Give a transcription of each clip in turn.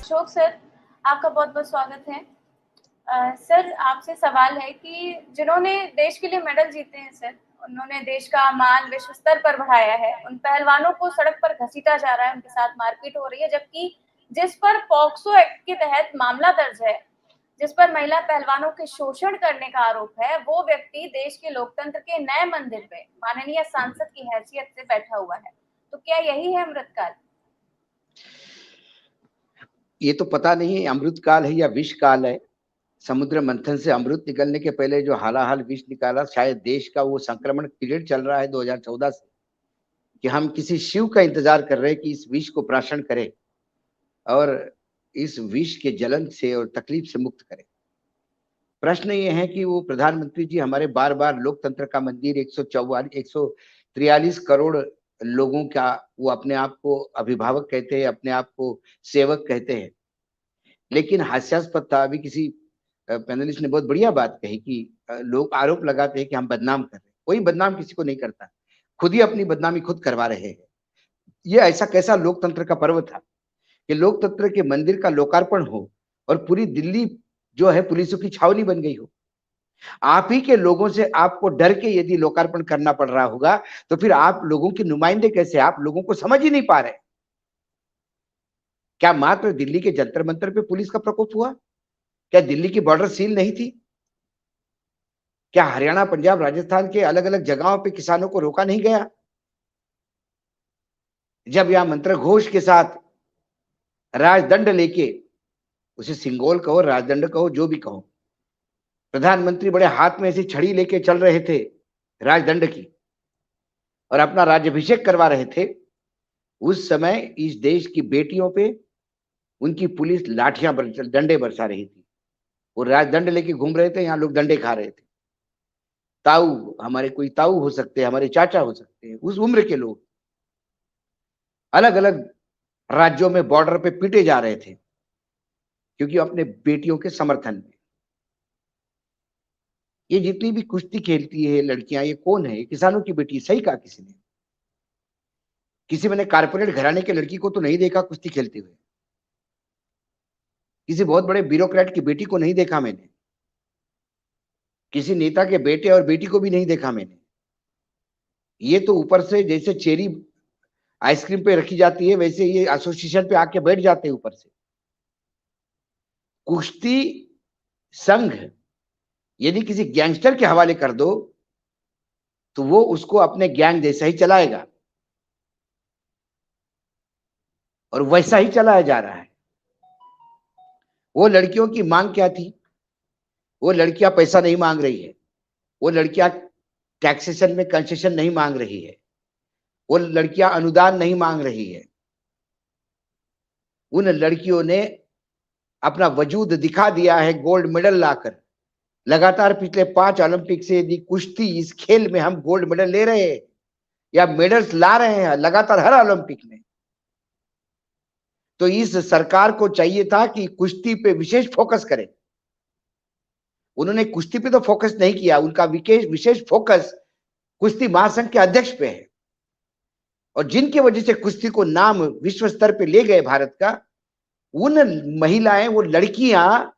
Ashok sir, आपका बहुत-बहुत स्वागत है। सर, आपसे सवाल है कि जिन्होंने देश के लिए मेडल जीते हैं सर, उन्होंने देश का मान विश्व स्तर पर बढ़ाया है। उन पहलवानों को सड़क पर घसीटा जा रहा है, उनके साथ मारपीट हो रही है, जबकि जिस पर पॉक्सो एक्ट के तहत मामला दर्ज है, जिस पर महिला पहलवानों के शोषण करने का आरोप है, वो व्यक्ति देश के लोकतंत्र के नए मंदिर पे माननीय सांसद की हैसियत से बैठा हुआ है। तो क्या यही है अमृतकाल? ये तो पता नहीं अमृत काल है या विष काल है। समुद्र मंथन से अमृत निकलने के पहले जो हालाहाल विष निकाला, शायद देश का वो संक्रमण पीरियड चल रहा है 2014 से, कि हम किसी शिव का इंतजार कर रहे हैं कि इस विष को प्राशन करे और इस विष के जलन से और तकलीफ से मुक्त करे। प्रश्न ये है कि वो प्रधानमंत्री जी हमारे बार बार लोकतंत्र का मंदिर 143 करोड़ लोगों का, वो अपने आप को अभिभावक कहते हैं, अपने आप को सेवक कहते हैं। लेकिन हास्यास्पद था, अभी किसी पैनलिस्ट ने बहुत बढ़िया बात कही कि लोग आरोप लगाते हैं कि हम बदनाम कर रहे हैं। कोई बदनाम किसी को नहीं करता, खुद ही अपनी बदनामी खुद करवा रहे हैं। ये ऐसा कैसा लोकतंत्र का पर्व था कि लोकतंत्र के मंदिर का लोकार्पण हो और पूरी दिल्ली जो है पुलिसों की छावनी बन गई हो। आप ही के लोगों से आपको डर के यदि लोकार्पण करना पड़ रहा होगा, तो फिर आप लोगों के नुमाइंदे कैसे? आप लोगों को समझ ही नहीं पा रहे। क्या मात्र दिल्ली के जंतर मंतर पे पुलिस का प्रकोप हुआ? क्या दिल्ली की बॉर्डर सील नहीं थी? क्या हरियाणा, पंजाब, राजस्थान के अलग अलग जगहों पे किसानों को रोका नहीं गया? जब यहां मंत्र घोष के साथ राजदंड लेके, उसे सिंगोल कहो, राजदंड कहो, जो भी कहो, प्रधानमंत्री बड़े हाथ में ऐसी छड़ी लेके चल रहे थे राजदंड की और अपना राज्यभिषेक करवा रहे थे, उस समय इस देश की बेटियों पे उनकी पुलिस लाठियां डंडे बरसा रही थी। वो राजदंड लेके घूम रहे थे, यहां लोग डंडे खा रहे थे। ताऊ, हमारे कोई ताऊ हो सकते हैं, हमारे चाचा हो सकते हैं, उस उम्र के लोग अलग अलग राज्यों में बॉर्डर पे पीटे जा रहे थे क्योंकि अपने बेटियों के समर्थन में। ये जितनी भी कुश्ती खेलती है लड़कियां, ये कौन है? किसानों की बेटी। सही कहा किसी ने। किसी मैंने कारपोरेट घराने के लड़की को तो नहीं देखा कुश्ती खेलते हुए, किसी बहुत बड़े ब्यूरोक्रेट की बेटी को नहीं देखा मैंने, किसी नेता के बेटे और बेटी को भी नहीं देखा मैंने। ये तो ऊपर से जैसे चेरी आइसक्रीम पे रखी जाती है, वैसे ये एसोसिएशन पे आके बैठ जाते हैं ऊपर से। कुश्ती संघ यदि किसी गैंगस्टर के हवाले कर दो तो वो उसको अपने गैंग जैसा ही चलाएगा और वैसा ही चलाया जा रहा है। वो लड़कियों की मांग क्या थी? वो लड़कियां पैसा नहीं मांग रही है, वो लड़कियां टैक्सेशन में कंसेशन नहीं मांग रही है, वो लड़कियां अनुदान नहीं मांग रही है। उन लड़कियों ने अपना वजूद दिखा दिया है गोल्ड मेडल लाकर। लगातार पिछले 5 ओलंपिक से यदि कुश्ती इस खेल में हम गोल्ड मेडल ले रहे हैं या मेडल्स ला रहे हैं लगातार हर ओलंपिक में, तो इस सरकार को चाहिए था कि कुश्ती पे विशेष फोकस करे। उन्होंने कुश्ती पे तो फोकस नहीं किया, उनका विशेष फोकस कुश्ती महासंघ के अध्यक्ष पे है। और जिनकी वजह से कुश्ती को नाम विश्व स्तर पे ले गए भारत का, उन महिलाएं, वो लड़कियां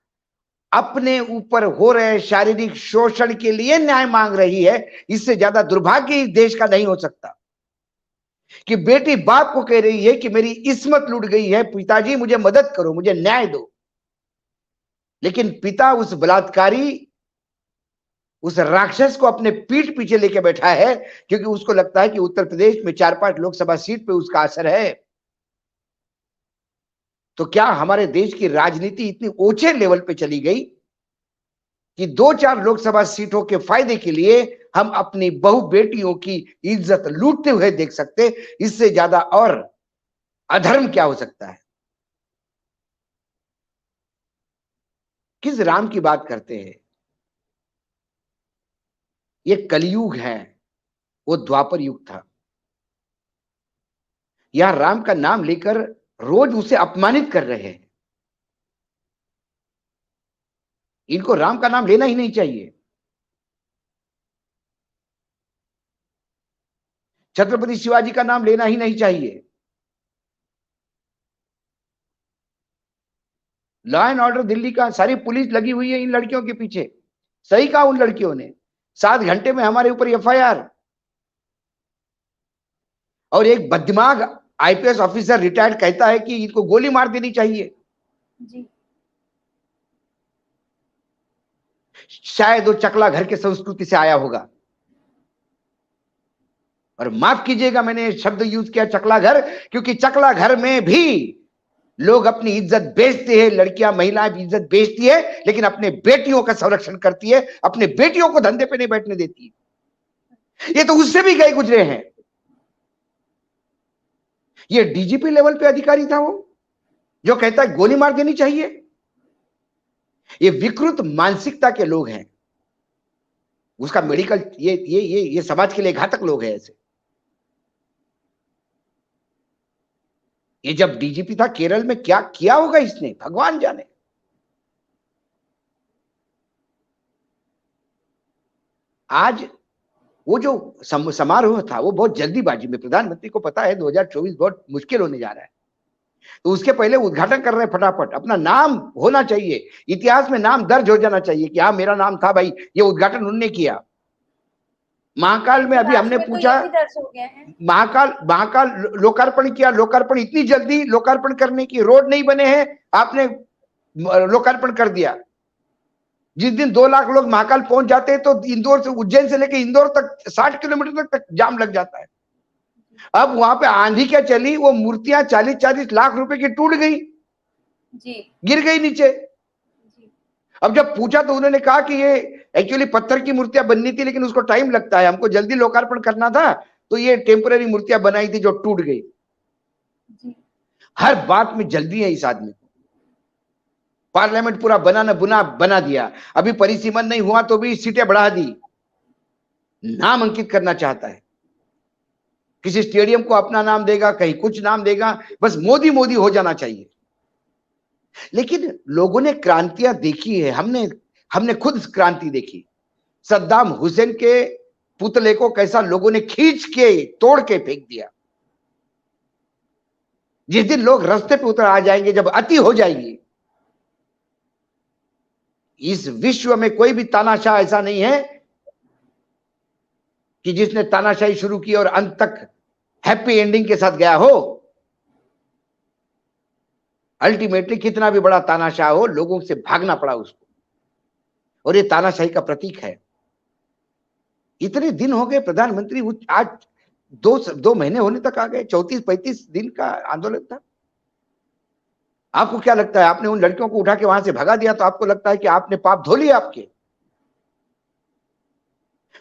अपने ऊपर हो रहे शारीरिक शोषण के लिए न्याय मांग रही है। इससे ज्यादा दुर्भाग्य इस देश का नहीं हो सकता कि बेटी बाप को कह रही है कि मेरी इस्मत लूट गई है, पिताजी मुझे मदद करो, मुझे न्याय दो। लेकिन पिता उस बलात्कारी, उस राक्षस को अपने पीठ पीछे लेके बैठा है क्योंकि उसको लगता है कि उत्तर प्रदेश में 4-5 लोकसभा सीट पे उसका असर है। तो क्या हमारे देश की राजनीति इतनी ऊंचे लेवल पे चली गई कि 2-4 लोकसभा सीटों के फायदे के लिए हम अपनी बहु बेटियों की इज्जत लूटते हुए देख सकते? इससे ज्यादा और अधर्म क्या हो सकता है? किस राम की बात करते हैं? ये कलयुग है, वो द्वापर युग था। यह राम का नाम लेकर रोज उसे अपमानित कर रहे हैं। इनको राम का नाम लेना ही नहीं चाहिए। छत्रपति शिवाजी का नाम लेना ही नहीं चाहिए। लॉ एंड ऑर्डर दिल्ली का, सारी पुलिस लगी हुई है इन लड़कियों के पीछे। सही कहा उन लड़कियों ने, 7 घंटे में हमारे ऊपर एफआईआर। और एक बददिमाग आईपीएस ऑफिसर रिटायर्ड कहता है कि इनको गोली मार देनी चाहिए। जी। शायद वो चकला घर के संस्कृति से आया होगा। और माफ कीजिएगा मैंने शब्द यूज किया चकला घर, क्योंकि चकला घर में भी लोग अपनी इज्जत बेचते हैं, लड़कियां महिलाएं भी इज्जत बेचती है, लेकिन अपने बेटियों का संरक्षण करती है, अपने बेटियों को धंधे पे नहीं बैठने देती है। ये तो उससे भी गए गुजरे हैं। ये डीजीपी लेवल पे अधिकारी था वो, जो कहता है गोली मार देनी चाहिए। ये विकृत मानसिकता के लोग हैं। उसका मेडिकल, ये समाज के लिए घातक लोग हैं ऐसे। ये जब डीजीपी था केरल में, क्या किया होगा इसने, भगवान जाने। आज वो जो समारोह था वो बहुत जल्दीबाजी में, प्रधानमंत्री को पता है 2024 बहुत मुश्किल होने जा रहा है, तो उसके पहले उद्घाटन कर रहे हैं फटाफट। अपना नाम होना चाहिए, इतिहास में नाम दर्ज हो जाना चाहिए कि हाँ मेरा नाम था भाई, ये उद्घाटन उन्होंने किया। महाकाल में अभी हमने पूछा, महाकाल महाकाल लोकार्पण किया, लोकार्पण इतनी जल्दी लोकार्पण करने की, रोड नहीं बने हैं आपने लोकार्पण कर दिया। जिस दिन 2 लाख लोग महाकाल पहुंच जाते हैं तो इंदौर से, उज्जैन से लेकर इंदौर तक 60 किलोमीटर तक जाम लग जाता है। अब वहां पे आंधी क्या चली, वो मूर्तियां 40-40 लाख रुपए की टूट गई जी, गिर गई नीचे जी। अब जब पूछा तो उन्होंने कहा कि ये एक्चुअली पत्थर की मूर्तियां बननी थी, लेकिन उसको टाइम लगता है, हमको जल्दी लोकार्पण करना था, तो ये टेम्पररी मूर्तियां बनाई थी जो टूट गई जी। हर बात में जल्दी है इस आदमी को। पार्लियामेंट पूरा बना दिया, अभी परिसीमन नहीं हुआ तो भी सीटें बढ़ा दी, नाम अंकित करना चाहता है। किसी स्टेडियम को अपना नाम देगा, कहीं कुछ नाम देगा, बस मोदी मोदी हो जाना चाहिए। लेकिन लोगों ने क्रांतियां देखी है, हमने खुद क्रांति देखी। सद्दाम हुसैन के पुतले को कैसा लोगों ने खींच के तोड़ के फेंक दिया। जिस दिन लोग रास्ते पे उतर आ जाएंगे, जब अति हो जाएगी, इस विश्व में कोई भी तानाशाह ऐसा नहीं है कि जिसने तानाशाही शुरू की और अंत तक हैप्पी एंडिंग के साथ गया हो। अल्टीमेटली कितना भी बड़ा तानाशाह हो, लोगों से भागना पड़ा उसको, और ये तानाशाही का प्रतीक है। इतने दिन हो गए प्रधानमंत्री, आज 2 महीने होने तक आ गए, 34-35 दिन का आंदोलन था। आपको क्या लगता है, आपने उन लड़कियों को उठा के वहां से भगा दिया तो आपको लगता है कि आपने पाप धो लिया आपके?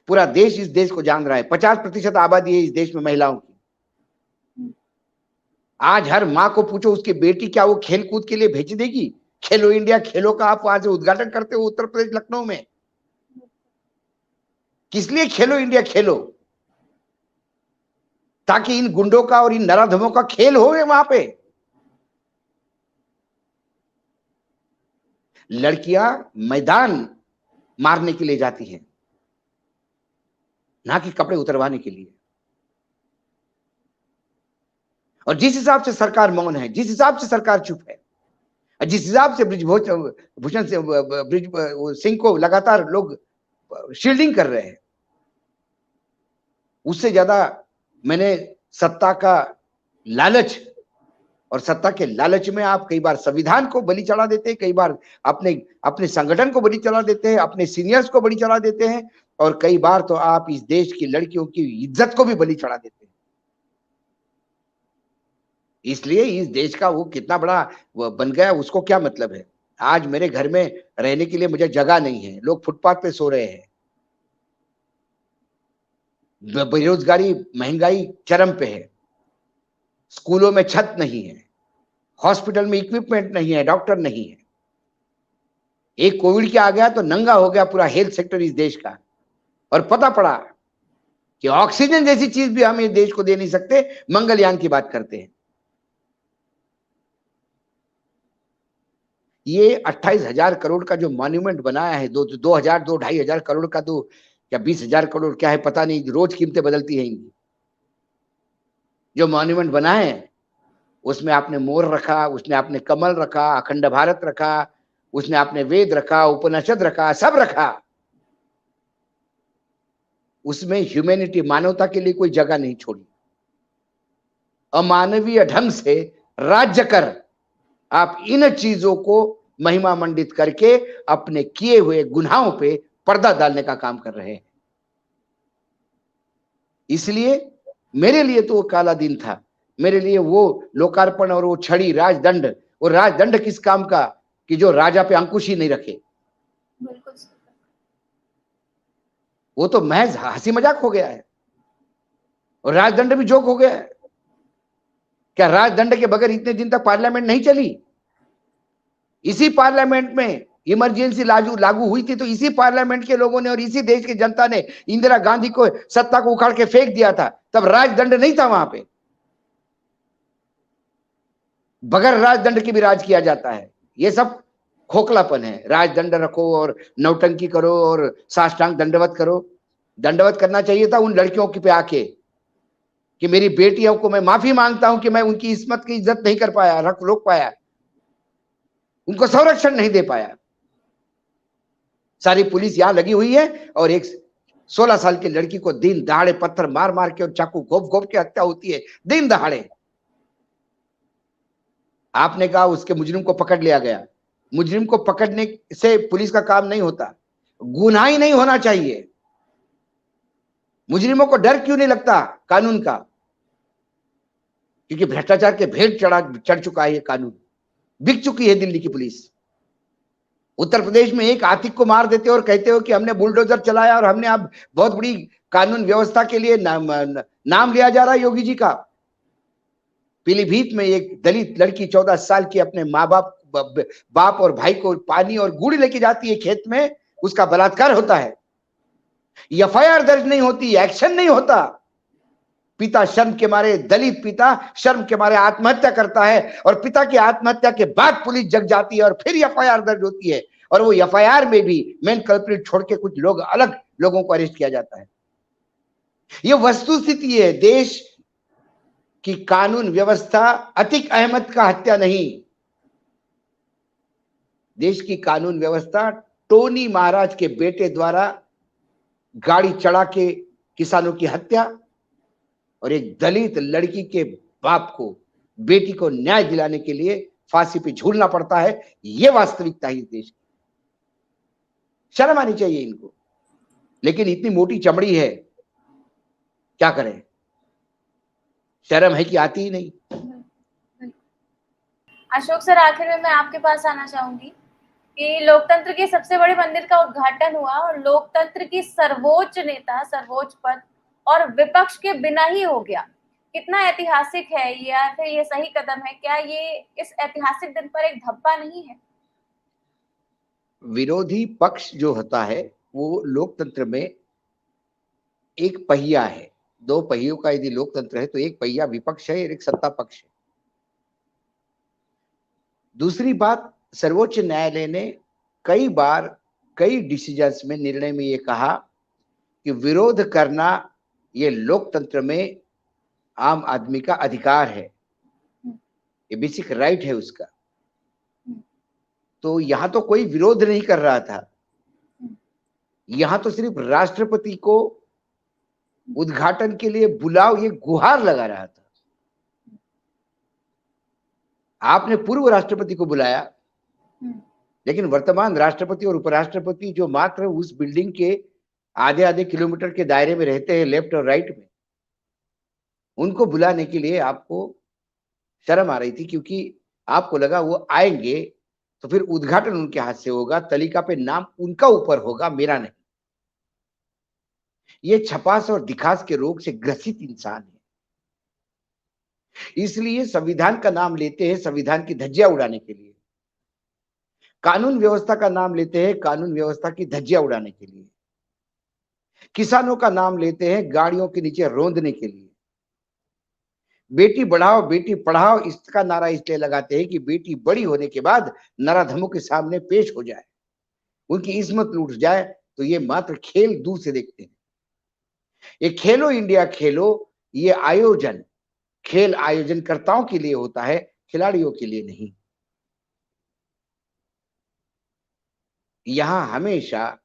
पूरा देश इस देश को जान रहा है, 50% आबादी है इस देश में महिलाओं की। आज हर माँ को पूछो उसकी बेटी क्या वो खेल कूद के लिए भेज देगी? खेलो इंडिया खेलो का आप वहां से उद्घाटन करते हो उत्तर प्रदेश लखनऊ में, किस लिए खेलो इंडिया खेलो? ताकि इन गुंडों का और इन नराधमों का खेल हो वहां पे। लड़कियां मैदान मारने के लिए जाती हैं, ना कि कपड़े उतरवाने के लिए। और जिस हिसाब से सरकार मौन है, जिस हिसाब से सरकार चुप है, जिस हिसाब से ब्रिजभूषण सिंह को लगातार लोग शील्डिंग कर रहे हैं, उससे ज्यादा मैंने सत्ता का लालच, और सत्ता के लालच में आप कई बार संविधान को बलि चढ़ा देते हैं, कई बार अपने संगठन को बलि चढ़ा देते हैं, अपने सीनियर्स को बलि चढ़ा देते हैं, और कई बार तो आप इस देश की लड़कियों की इज्जत को भी बलि चढ़ा देते हैं। इसलिए इस देश का वो कितना बड़ा बन गया उसको क्या मतलब है? आज मेरे घर में रहने के लिए मुझे जगह नहीं है, लोग फुटपाथ पे सो रहे हैं, बेरोजगारी महंगाई चरम पे है, स्कूलों में छत नहीं है, हॉस्पिटल में इक्विपमेंट नहीं है, डॉक्टर नहीं है। एक कोविड के आ गया तो नंगा हो गया पूरा हेल्थ सेक्टर इस देश का, और पता पड़ा कि ऑक्सीजन जैसी चीज भी हम इस देश को दे नहीं सकते, मंगलयान की बात करते हैं। ये 28,000 करोड़ का जो मॉन्यूमेंट बनाया है, 2,500 करोड़ का, तो क्या 20,000 करोड़ क्या है पता नहीं, रोज कीमतें बदलती हैं इनकी। जो मॉन्यूमेंट बनाए उसमें आपने मोर रखा, उसने आपने कमल रखा, अखंड भारत रखा, उसने आपने वेद रखा, उपनिषद रखा, सब रखा। उसमें ह्यूमैनिटी, मानवता के लिए कोई जगह नहीं छोड़ी। अमानवीय ढंग से राज्य कर आप इन चीजों को महिमा मंडित करके अपने किए हुए गुनाहों पे पर्दा डालने का काम कर रहे हैं। इसलिए मेरे लिए तो वो काला दिन था। मेरे लिए वो लोकार्पण और वो छड़ी राजदंड, वो राजदंड किस काम का कि जो राजा पे अंकुश ही नहीं रखे। बिल्कुल। वो तो महज हंसी मजाक हो गया है और राजदंड भी जोक हो गया है। क्या राजदंड के बगैर इतने दिन तक पार्लियामेंट नहीं चली? इसी पार्लियामेंट में इमरजेंसी लागू हुई थी तो इसी पार्लियामेंट के लोगों ने और इसी देश की जनता ने इंदिरा गांधी को सत्ता को उखाड़ के फेंक दिया था। तब राजदंड नहीं था वहां पे। बगैर राजदंड के भी राज किया जाता है। ये सब खोखलापन है। राजदंड रखो और नौटंकी करो और साष्टांग दंडवत करो। दंडवत करना चाहिए था उन लड़कियों के पे आके कि मेरी बेटियों को मैं माफी मांगता हूं कि मैं उनकी इस्मत की इज्जत नहीं कर पाया, रोक पाया, उनको संरक्षण नहीं दे पाया। सारी पुलिस यहां लगी हुई है और एक 16 साल की लड़की को दिन दहाड़े पत्थर मार मार के और चाकू घोप घोप के हत्या होती है दिन दहाड़े। आपने कहा उसके मुजरिम को पकड़ लिया गया। मुजरिम को पकड़ने से पुलिस का काम नहीं होता। गुनाह ही नहीं होना चाहिए। मुजरिमों को डर क्यों नहीं लगता कानून का? क्योंकि भ्रष्टाचार के भेंट चढ़ चुका है ये कानून। बिक चुकी है दिल्ली की पुलिस। उत्तर प्रदेश में एक आतिक को मार देते हो और कहते हो कि हमने बुलडोजर चलाया और हमने अब बहुत बड़ी कानून व्यवस्था के लिए नाम लिया जा रहा है योगी जी का। पीलीभीत में एक दलित लड़की 14 साल की अपने माँ बाप और भाई को पानी और गुड़ लेके जाती है खेत में, उसका बलात्कार होता है। एफआईआर दर्ज नहीं होती, एक्शन नहीं होता। पिता शर्म के मारे, दलित पिता शर्म के मारे आत्महत्या करता है और पिता की आत्महत्या के बाद पुलिस जग जाती है और फिर एफआईआर दर्ज होती है और वो एफआईआर में भी मेन कल्प्रिट छोड़ के कुछ लोग अलग लोगों को अरेस्ट किया जाता है। ये वस्तुस्थिति है। देश की कानून व्यवस्था अतीक अहमद का हत्या नहीं। देश की कानून व्यवस्था टोनी महाराज के बेटे द्वारा गाड़ी चढ़ा के किसानों की हत्या और एक दलित लड़की के बाप को, बेटी को न्याय दिलाने के लिए फांसी पे झूलना पड़ता है। यह वास्तविकता है इस देश की। शर्म आनी चाहिए इनको, लेकिन इतनी मोटी चमड़ी है, क्या करें? शर्म है कि आती ही नहीं। अशोक सर, आखिर में मैं आपके पास आना चाहूंगी कि लोकतंत्र के सबसे बड़े मंदिर का उद्घाटन हुआ और लोकतंत्र की सर्वोच्च नेता, सर्वोच्च पद और विपक्ष के बिना ही हो गया। कितना ऐतिहासिक है ये, या फिर ये सही कदम है? क्या ये इस ऐतिहासिक दिन पर एक धब्बा नहीं है? विरोधी पक्ष जो होता है वो लोकतंत्र में एक पहिया है। दो पहियों का यदि लोकतंत्र है तो एक पहिया विपक्ष है और एक सत्ता पक्ष है। दूसरी बात, सर्वोच्च न्यायालय ने कई बार कई डिसीजंस में, निर्णय में ये कहा कि विरोध करना ये लोकतंत्र में आम आदमी का अधिकार है, ये बेसिक राइट है उसका। तो यहां तो कोई विरोध नहीं कर रहा था, यहां तो सिर्फ राष्ट्रपति को उद्घाटन के लिए बुलाओ ये गुहार लगा रहा था। आपने पूर्व राष्ट्रपति को बुलाया, लेकिन वर्तमान राष्ट्रपति और उपराष्ट्रपति जो मात्र उस बिल्डिंग के आधे आधे किलोमीटर के दायरे में रहते हैं, लेफ्ट और राइट में, उनको बुलाने के लिए आपको शर्म आ रही थी, क्योंकि आपको लगा वो आएंगे तो फिर उद्घाटन उनके हाथ से होगा, तालिका पे नाम उनका ऊपर होगा, मेरा नहीं। ये छपास और दिखास के रोग से ग्रसित इंसान है, इसलिए संविधान का नाम लेते हैं संविधान की धज्जियां उड़ाने के लिए, कानून व्यवस्था का नाम लेते हैं कानून व्यवस्था की धज्जियां उड़ाने के लिए, किसानों का नाम लेते हैं गाड़ियों के नीचे रौंदने के लिए, बेटी बढ़ाओ बेटी पढ़ाओ इसका नारा इसलिए लगाते हैं कि बेटी बड़ी होने के बाद नराधमों के सामने पेश हो जाए, उनकी इस्मत लूट जाए। तो ये मात्र खेल दूर से देखते हैं। ये खेलो इंडिया खेलो, ये आयोजन खेल आयोजनकर्ताओं के लिए होता है, खिलाड़ियों के लिए नहीं। यहां हमेशा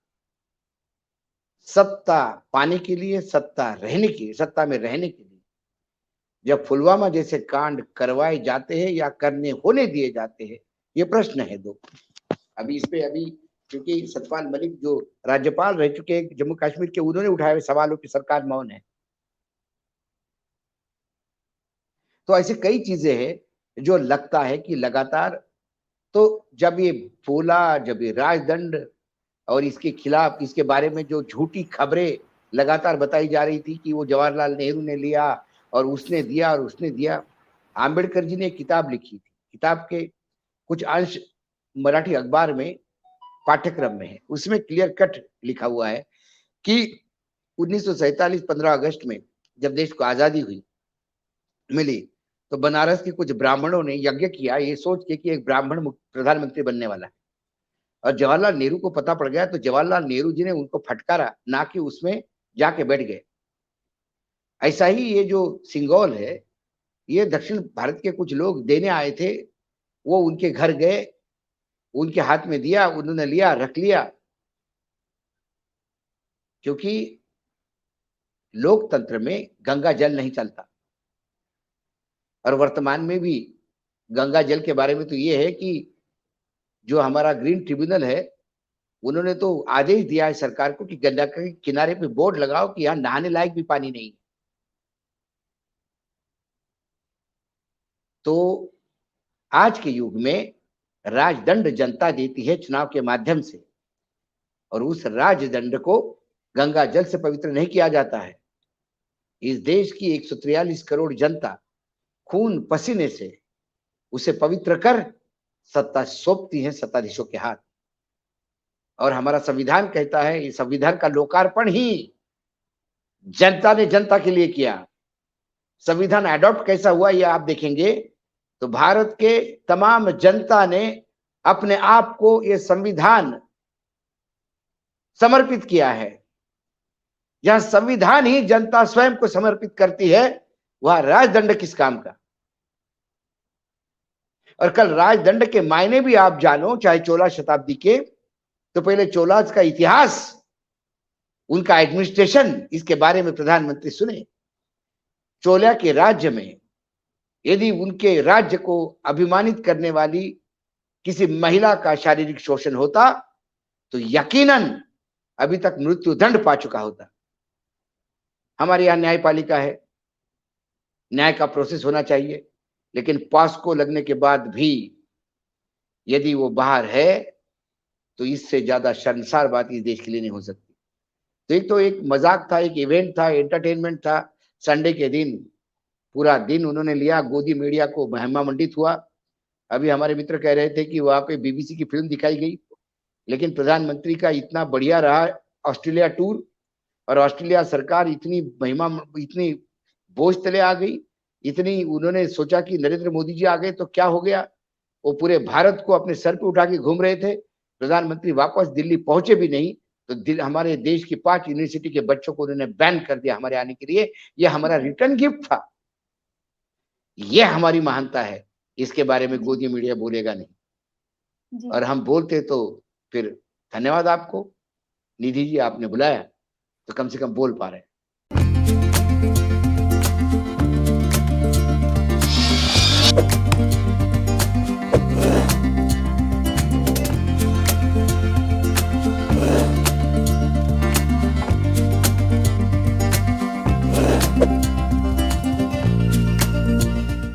सत्ता पाने के लिए, सत्ता में रहने के लिए जब पुलवामा जैसे कांड करवाए जाते हैं या करने होने दिए जाते हैं, ये प्रश्न है दो। अभी इस पे क्योंकि सतपाल मलिक जो राज्यपाल रह चुके हैं जम्मू कश्मीर के, उन्होंने उठाए हुए सवालों की सरकार मौन है। तो ऐसी कई चीजें हैं जो लगता है कि लगातार, तो जब ये राजदंड और इसके खिलाफ, इसके बारे में जो झूठी खबरें लगातार बताई जा रही थी कि वो जवाहरलाल नेहरू ने लिया और उसने दिया। आम्बेडकर जी ने एक किताब लिखी थी, किताब के कुछ अंश मराठी अखबार में पाठ्यक्रम में है, उसमें क्लियर कट लिखा हुआ है कि 1947 15 अगस्त में जब देश को आजादी मिली, तो बनारस के कुछ ब्राह्मणों ने यज्ञ किया ये सोच के कि एक ब्राह्मण प्रधानमंत्री बनने वाला है। और जवाहरलाल नेहरू को पता पड़ गया, तो जवाहरलाल नेहरू जी ने उनको फटकारा, ना कि उसमें जाके बैठ गए। ऐसा ही ये जो सिंगोल है, ये दक्षिण भारत के कुछ लोग देने आए थे, वो उनके घर गए, उनके हाथ में दिया, उन्होंने लिया, रख लिया। क्योंकि लोकतंत्र में गंगा जल नहीं चलता। और वर्तमान में भी गंगा जल के बारे में तो ये है कि जो हमारा ग्रीन ट्रिब्यूनल है, उन्होंने तो आदेश दिया है सरकार को कि गंगा के किनारे पे बोर्ड लगाओ कि यहाँ नहाने लायक भी पानी नहीं। तो आज के युग में राजदंड जनता देती है चुनाव के माध्यम से, और उस राजदंड को गंगा जल से पवित्र नहीं किया जाता है। इस देश की 143 करोड़ जनता खून पसीने से उसे पवित्र कर सत्ता सौंपती है सत्ताधीशों के हाथ। और हमारा संविधान कहता है, इस संविधान का लोकार्पण ही जनता ने जनता के लिए किया। संविधान एडॉप्ट कैसा हुआ ये आप देखेंगे तो भारत के तमाम जनता ने अपने आप को ये संविधान समर्पित किया है। जहां संविधान ही जनता स्वयं को समर्पित करती है, वहां राजदंड किस काम का। और कल राजदंड के मायने भी आप जानो, चाहे 16 शताब्दी के, तो पहले चोलास का इतिहास, उनका एडमिनिस्ट्रेशन, इसके बारे में प्रधानमंत्री सुने। चोला के राज्य में यदि उनके राज्य को अभिमानित करने वाली किसी महिला का शारीरिक शोषण होता तो यकीनन अभी तक मृत्यु दंड पा चुका होता। हमारे यहाँ न्यायपालिका है, न्याय का प्रोसेस होना चाहिए, लेकिन पॉस्को लगने के बाद भी यदि वो बाहर है तो इससे ज्यादा शर्मसार बात इस देश के लिए नहीं हो सकती। तो एक मजाक था, एक इवेंट था, एंटरटेनमेंट था। संडे के दिन पूरा दिन उन्होंने लिया, गोदी मीडिया को महिमा मंडित हुआ। अभी हमारे मित्र कह रहे थे कि वहां पे बीबीसी की फिल्म दिखाई गई, लेकिन प्रधानमंत्री का इतना बढ़िया रहा ऑस्ट्रेलिया टूर, और ऑस्ट्रेलिया सरकार इतनी इतनी बोझ तले आ गई, इतनी उन्होंने सोचा कि नरेंद्र मोदी जी आ गए तो क्या हो गया। वो पूरे भारत को अपने सर पे उठा के घूम रहे थे। प्रधानमंत्री वापस दिल्ली पहुंचे भी नहीं तो हमारे देश की 5 यूनिवर्सिटी के बच्चों को उन्होंने बैन कर दिया हमारे आने के लिए। ये हमारा रिटर्न गिफ्ट था। ये हमारी महानता है, इसके बारे में गोदी मीडिया बोलेगा नहीं। और हम बोलते तो फिर धन्यवाद आपको निधि जी, आपने बुलाया तो कम से कम बोल पा रहे हैं।